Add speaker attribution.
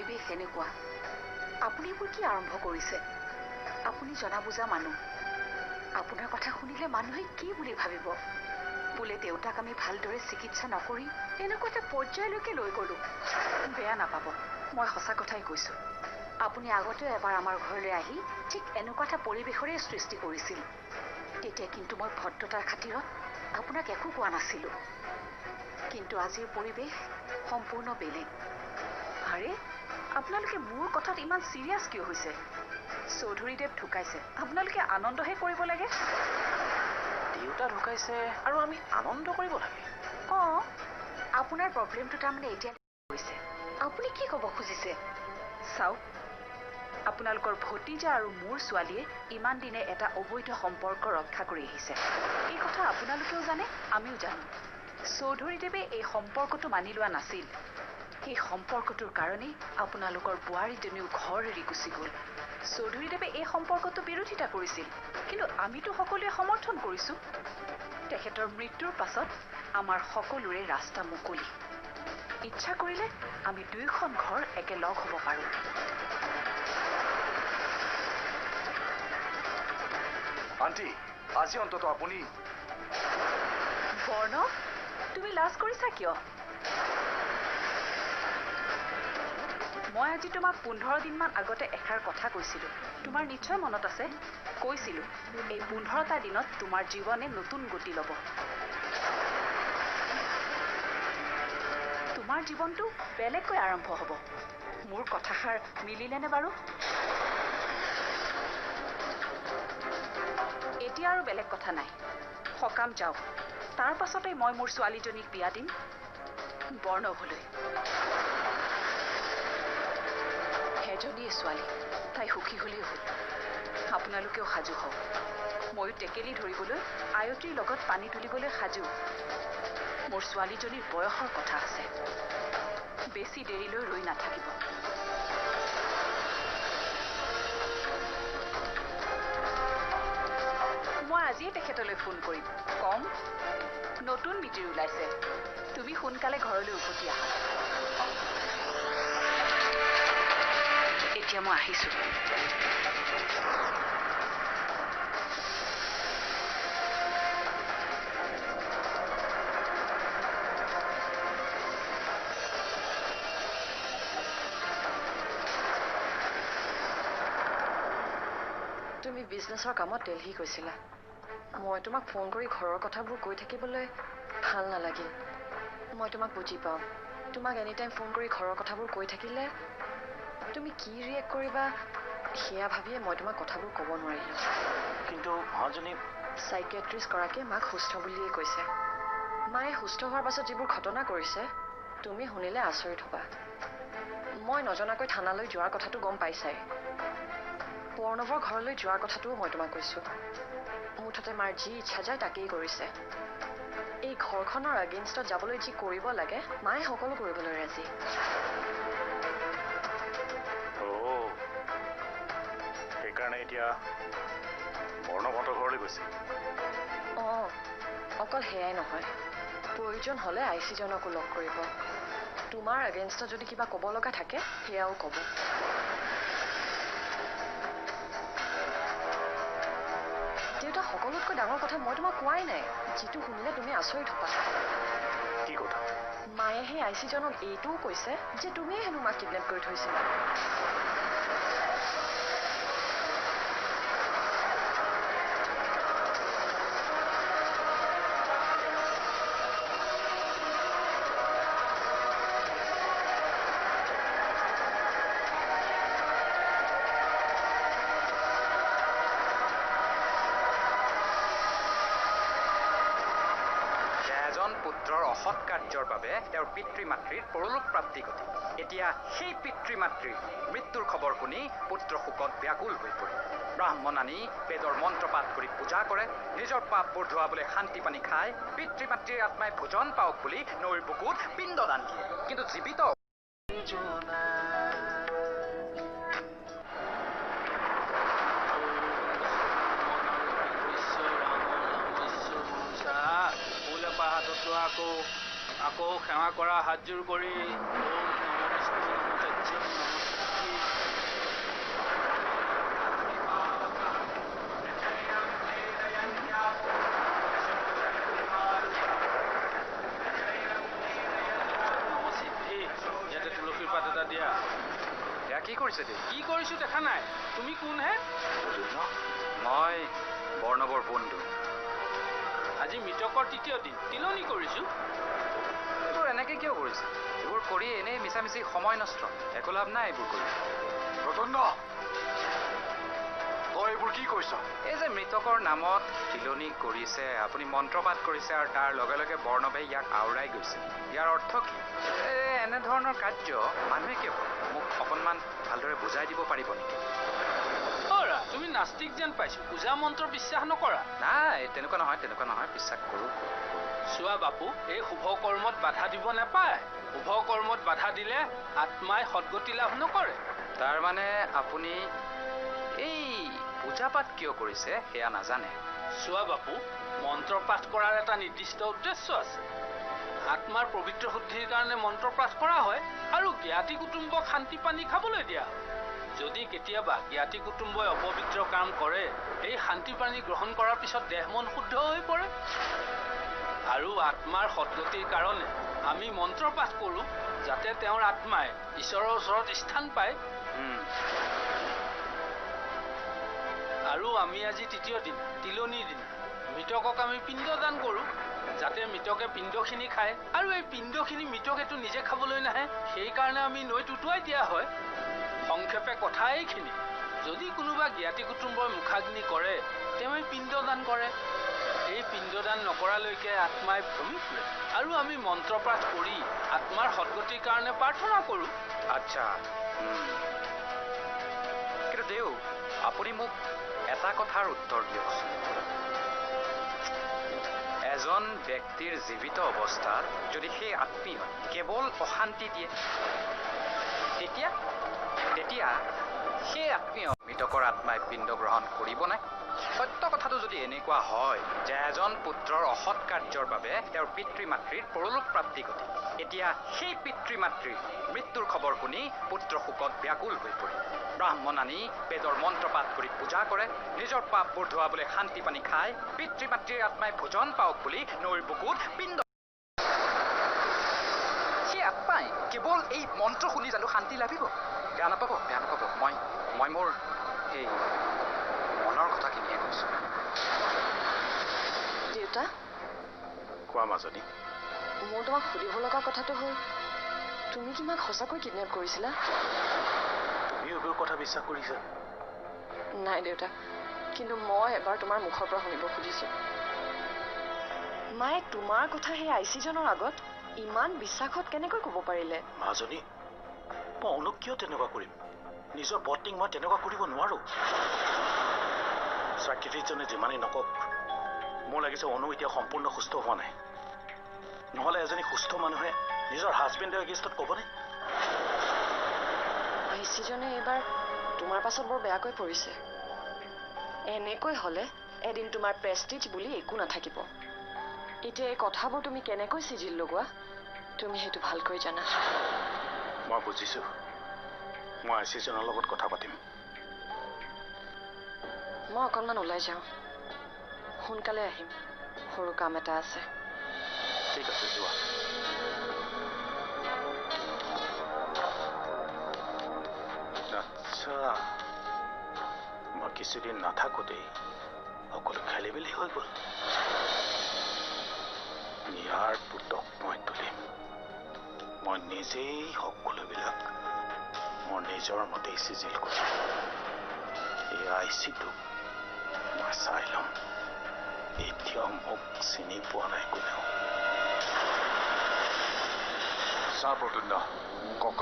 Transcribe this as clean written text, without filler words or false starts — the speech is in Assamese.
Speaker 1: পৰিৱেশ এনেকুৱা আপুনি এইবোৰ কি আৰম্ভ কৰিছে আপুনি জনা বুজা মানুহ আপোনাৰ কথা শুনিলে মানুহে কি বুলি ভাবিব বোলে দেউতাক আমি ভালদৰে চিকিৎসা নকৰি এনেকুৱা এটা পৰ্যায়লৈকে লৈ গ'লো বেয়া নাপাব মই সঁচা কথাই কৈছোঁ আপুনি আগতেও এবাৰ আমাৰ ঘৰলৈ আহি ঠিক এনেকুৱা এটা পৰিৱেশৰে সৃষ্টি কৰিছিল তেতিয়া কিন্তু মই ভদ্ৰতাৰ খাতিৰত আপোনাক একো কোৱা নাছিলোঁ কিন্তু আজিৰ পৰিৱেশ সম্পূৰ্ণ বেলেগ আৰে আপোনালোকে মোৰ কথাত ইমান চিৰিয়াছ কিয় হৈছে চৌধুৰীদেৱ ঢুকাইছে আপোনালোকে আনন্দহে কৰিব লাগে
Speaker 2: দেউতা ঢুকাইছে আৰু আমি আনন্দ কৰিব লাগে
Speaker 1: অঁ আপোনাৰ প্ৰব্লেমটো তাৰমানে এতিয়া হৈছে আপুনি কি ক'ব খুজিছে চাওক আপোনালোকৰ ভতিজা আৰু মোৰ ছোৱালীয়ে ইমান দিনে এটা অবৈধ সম্পৰ্ক ৰক্ষা কৰি আহিছে এই কথা আপোনালোকেও জানে আমিও জানো চৌধুৰীদেৱে এই সম্পৰ্কটো মানি লোৱা নাছিল সেই সম্পৰ্কটোৰ কাৰণেই আপোনালোকৰ বোৱাৰীজনীও ঘৰ এৰি গুচি গ'ল চৌধুৰীদেৱে এই সম্পৰ্কটো বিৰোধিতা কৰিছিল কিন্তু আমিতো সকলোৱে সমৰ্থন কৰিছোঁ তেখেতৰ মৃত্যুৰ পাছত আমাৰ সকলোৰে ৰাস্তা মুকলি ইচ্ছা কৰিলে আমি দুয়োখন ঘৰ একেলগ হ'ব পাৰোঁ
Speaker 2: আণ্টি আজি অন্তত আপুনি
Speaker 1: বৰ্ণ তুমি লাজ কৰিছা কিয় মই আজি তোমাক 15 দিনমান আগতে এষাৰ কথা কৈছিলোঁ তোমাৰ নিশ্চয় মনত আছে কৈছিলোঁ এই 15টা দিনত তোমাৰ জীৱনে নতুন গতি ল'ব তোমাৰ জীৱনটো বেলেগকৈ আৰম্ভ হ'ব মোৰ কথাষাৰ মিলিলেনে বাৰু এতিয়া আৰু বেলেগ কথা নাই সকাম যাওক তাৰ পাছতে মই মোৰ ছোৱালীজনীক বিয়া দিম বৰ্ণভলৈ এজনীয়ে ছোৱালী তাই সুখী হ'লেই হ'ল আপোনালোকেও সাজু হওক ময়ো টেকেলি ধৰিবলৈ আয়তীৰ লগত পানী তুলিবলৈ সাজু মোৰ ছোৱালীজনীৰ বয়সৰ কথা আছে বেছি দেৰিলৈ ৰৈ নাথাকিব মই আজিয়ে তেখেতলৈ ফোন কৰিম কম নতুন মিতিৰ ওলাইছে তুমি সোনকালে ঘৰলৈ উভতি আহা এতিয়া মই আহিছোঁ তুমি বিজনেছৰ কামত দিল্লী গৈছিলা মই তোমাক ফোন কৰি ঘৰৰ কথাবোৰ কৈ থাকিবলৈ ভাল নালাগিল মই তোমাক বুজি পাওঁ তোমাক এনিটাইম ফোন কৰি ঘৰৰ কথাবোৰ কৈ থাকিলে তুমি কি ৰিয়েক্ট কৰিবা সেয়া ভাবিয়ে মই তোমাক কথাবোৰ ক'ব নোৱাৰিলোঁ
Speaker 2: কিন্তু মহাজনী
Speaker 1: চাইকিয়াট্ৰিষ্টগৰাকীয়ে মাক সুস্থ বুলিয়েই কৈছে মায়ে সুস্থ হোৱাৰ পাছত যিবোৰ ঘটনা কৰিছে তুমি শুনিলে আচৰিত হ'বা মই নজনাকৈ থানালৈ যোৱাৰ কথাটো গম পাইছাই প্ৰণৱৰ ঘৰলৈ যোৱাৰ কথাটোও মই তোমাক কৈছোঁ মুঠতে মাৰ যি ইচ্ছা যায় তাকেই কৰিছে এই ঘৰখনৰ এগেইনষ্টত যাবলৈ যি কৰিব লাগে মায়ে সকলো কৰিবলৈ ৰাজি
Speaker 2: সেইকাৰণে এতিয়া বৰ্ণভহঁতৰ ঘৰলৈ গৈছে
Speaker 1: অঁ অকল সেয়াই নহয় প্ৰয়োজন হ'লে আইচিজনকো লগ কৰিব তোমাৰ এগেইনষ্টত যদি কিবা ক'ব লগা থাকে সেয়াও ক'ব দেউতা সকলোতকৈ ডাঙৰ কথা মই তোমাক কোৱাই নাই যিটো শুনিলে তুমি আচৰিত হ'বা
Speaker 2: কি কথা
Speaker 1: মায়ে সেই আইচিজনক এইটোও কৈছে যে তুমিয়ে হেনো মাক কিডনেপ কৰি থৈছিলা
Speaker 3: পুত্ৰৰ অসৎ কাৰ্যৰ বাবে তেওঁৰ পিতৃ মাতৃৰ পৰলোক প্ৰাপ্তি ঘটিল এতিয়া সেই পিতৃ মাতৃৰ মৃত্যুৰ খবৰ শুনি পুত্ৰ শোকত ব্যাকুল হৈ পৰিল ব্ৰাহ্মণ আনি বেদৰ মন্ত্ৰপাঠ কৰি পূজা কৰে নিজৰ পাপবোৰ ধোৱাবলৈ শান্তি পানী খায় পিতৃ মাতৃৰ আত্মাই ভোজন পাওক বুলি নৈৰ বুকুত পিণ্ডদান দিয়ে কিন্তু জীৱিত
Speaker 4: আকৌ সেৱা কৰা হাতযোৰ কৰি
Speaker 2: ইয়াতে তুলসীৰ পাত এটা দিয়া।
Speaker 3: এয়া কি কৰিছে দেই?
Speaker 2: কি কৰিছো দেখা নাই? তুমি কোন হে?
Speaker 3: মই বৰ্ণৱৰ বন্ধু।
Speaker 2: আজি মৃতকৰ তৃতীয় দিন, তিলনি কৰিছো।
Speaker 3: এইবোৰ এনেকৈ কিয় কৰিছে? এইবোৰ কৰি এনেই মিছামিছি সময় নষ্ট, একো লাভ নাই এইবোৰ কৰি।
Speaker 4: ৰতন, তই এইবোৰ কি কৰিছ?
Speaker 3: এই যে মৃতকৰ নামত তিলনি কৰিছে, আপুনি মন্ত্ৰপাঠ কৰিছে আৰু তাৰ লগে লগে বৰ্ণৱে ইয়াক আওৰাই গৈছে। ইয়াৰ অৰ্থ কি? এনেধৰণৰ কাৰ্য মানুহে কিয় কৰে? মোক অকণমান ভালদৰে বুজাই দিব পাৰিব নেকি?
Speaker 2: তুমি নাস্তিক যেন পাইছো, পূজা মন্ত্ৰ বিশ্বাস নকৰা?
Speaker 3: নাই, তেনেকুৱা নহয়, বিশ্বাস কৰোঁ।
Speaker 2: চোৱা বাপু, এই শুভ কৰ্মত বাধা দিব নাপায়। শুভ কৰ্মত বাধা দিলে আত্মাই সদ্গতি লাভ নকৰে।
Speaker 3: তাৰমানে আপুনি এই পূজা পাঠ কিয় কৰিছে সেয়া নাজানে?
Speaker 2: চোৱা বাপু, মন্ত্ৰ পাঠ কৰাৰ এটা নিৰ্দিষ্ট উদ্দেশ্য আছে। আত্মাৰ পবিত্ৰ শুদ্ধিৰ কাৰণে মন্ত্ৰ পাঠ কৰা হয় আৰু জ্ঞাতি কুটুম্বক শান্তি পানী খাবলৈ দিয়া হয়। যদি কেতিয়াবা জ্ঞাতি কুটুম্বই অপবিত্ৰ কাম কৰে, এই শান্তি পানী গ্ৰহণ কৰাৰ পিছত দেহ মন শুদ্ধ হৈ পৰে। আৰু আত্মাৰ সদ্গতিৰ কাৰণে আমি মন্ত্ৰ পাঠ কৰোঁ, যাতে তেওঁৰ আত্মাই ঈশ্বৰৰ ওচৰত স্থান পায়। আৰু আমি আজি তৃতীয় দিন, তিলনিৰ দিনা মৃতকক আমি পিণ্ডদান কৰোঁ, যাতে মৃতকে পিণ্ডখিনি খায়। আৰু এই পিণ্ডখিনি মৃতকেতো নিজে খাবলৈ নাহে, সেইকাৰণে আমি নৈত উটুৱাই দিয়া হয়। সংক্ষেপে কথা এইখিনি, যদি কোনোবা জ্ঞাতি কুটুম্বই মুখাগ্নি কৰে, তেওঁ পিণ্ডদান কৰে। এই পিণ্ডদান নকৰালৈকে আত্মাই ভ্ৰমি ফুৰে আৰু আমি মন্ত্ৰপাঠ কৰি আত্মাৰ সদ্গতিৰ কাৰণে প্ৰাৰ্থনা কৰোঁ।
Speaker 3: আচ্ছা, কিন্তু দেউ, আপুনি মোক এটা কথাৰ উত্তৰ দিয়কচোন। এজন ব্যক্তিৰ জীৱিত অৱস্থাত যদি সেই আত্মীয় কেৱল অশান্তি দিয়ে, তেতিয়া সেই আত্মীয় মৃতকৰ আত্মাই পিণ্ড গ্ৰহণ কৰিব নাই? সত্য কথাটো যদি এনেকুৱা হয় যে এজন পুত্ৰৰ অসৎ কাৰ্যৰ বাবে তেওঁৰ পিতৃ মাতৃৰ পৰলোক প্ৰাপ্তি ঘটে, এতিয়া সেই পিতৃ মাতৃৰ মৃত্যুৰ খবৰ শুনি পুত্ৰ শোকত ব্যাকুল হৈ পৰে। ব্ৰাহ্মণ আনি বেদৰ মন্ত্ৰপাঠ কৰি পূজা কৰে, নিজৰ পাপবোৰ ধোৱাবলৈ শান্তি পানী খায়, পিতৃ মাতৃৰ আত্মাই ভোজন পাওক বুলি নৈৰ বুকুত পিণ্ড। সেই আত্মাই কেৱল এই মন্ত্ৰ শুনি জানো শান্তি লাভিব? বেয়া নাপাব। মই মোৰ এই মনৰ কথাখিনিয়ে কৈছোঁ।
Speaker 5: দেউতা,
Speaker 4: কোৱা মাজনী।
Speaker 5: মোৰ তোমাক সুধিব লগা কথাটো হ'ল, তুমি কি মাক সঁচাকৈ কিডনেপ কৰিছিলা?
Speaker 4: তুমি এইবোৰ কথা বিশ্বাস কৰিছা?
Speaker 5: নাই দেউতা, কিন্তু মই এবাৰ তোমাৰ মুখৰ পৰা শুনিব খুজিছোঁ। মায়ে তোমাৰ কথা সেই আইচিজনৰ আগত ইমান বিশ্বাসত কেনেকৈ ক'ব পাৰিলে?
Speaker 4: মাজনী, মই অনুক কিয় তেনেকুৱা কৰিম? নিজৰ পত্নীক মই তেনেকুৱা কৰিব নোৱাৰো। চাইকিয়াট্ৰিষ্টজনে যিমানেই নকওক, মোৰ লাগিছে অনু এতিয়া সম্পূৰ্ণ সুস্থ হোৱা নাই। নহ'লে এজনী সুস্থ মানুহে নিজৰ হাজবেণ্ডৰ এগেইনষ্টত ক'বনে?
Speaker 5: আইচিজনে এইবাৰ তোমাৰ পাছত বৰ বেয়াকৈ পৰিছে। এনেকৈ হ'লে এদিন তোমাৰ প্ৰেষ্টিজ বুলি একো নাথাকিব। এতিয়া এই কথাবোৰ তুমি কেনেকৈ চিজিল লগোৱা, তুমি সেইটো ভালকৈ জানা।
Speaker 4: মই বুজিছোঁ। মই আইচিজনৰ লগত কথা পাতিম।
Speaker 5: মই অকণমান ওলাই যাওঁ, সোনকালে আহিম, সৰু কাম এটা আছে।
Speaker 4: ঠিক আছে, যোৱা। আচ্ছা, মই কিছুদিন নাথাকোঁতেই সকলো খেলি মেলি হৈ গ'ল। ইয়াৰ পুতক মই তুলিম। মই নিজেই সকলোবিলাক মোৰ নিজৰ মতেই চিজিল কৰিম। এই আইচিটোক মই চাই ল'ম। এতিয়াও মোক চিনি পোৱা নাই কোনেও। চা প্ৰদ্যুম্ন,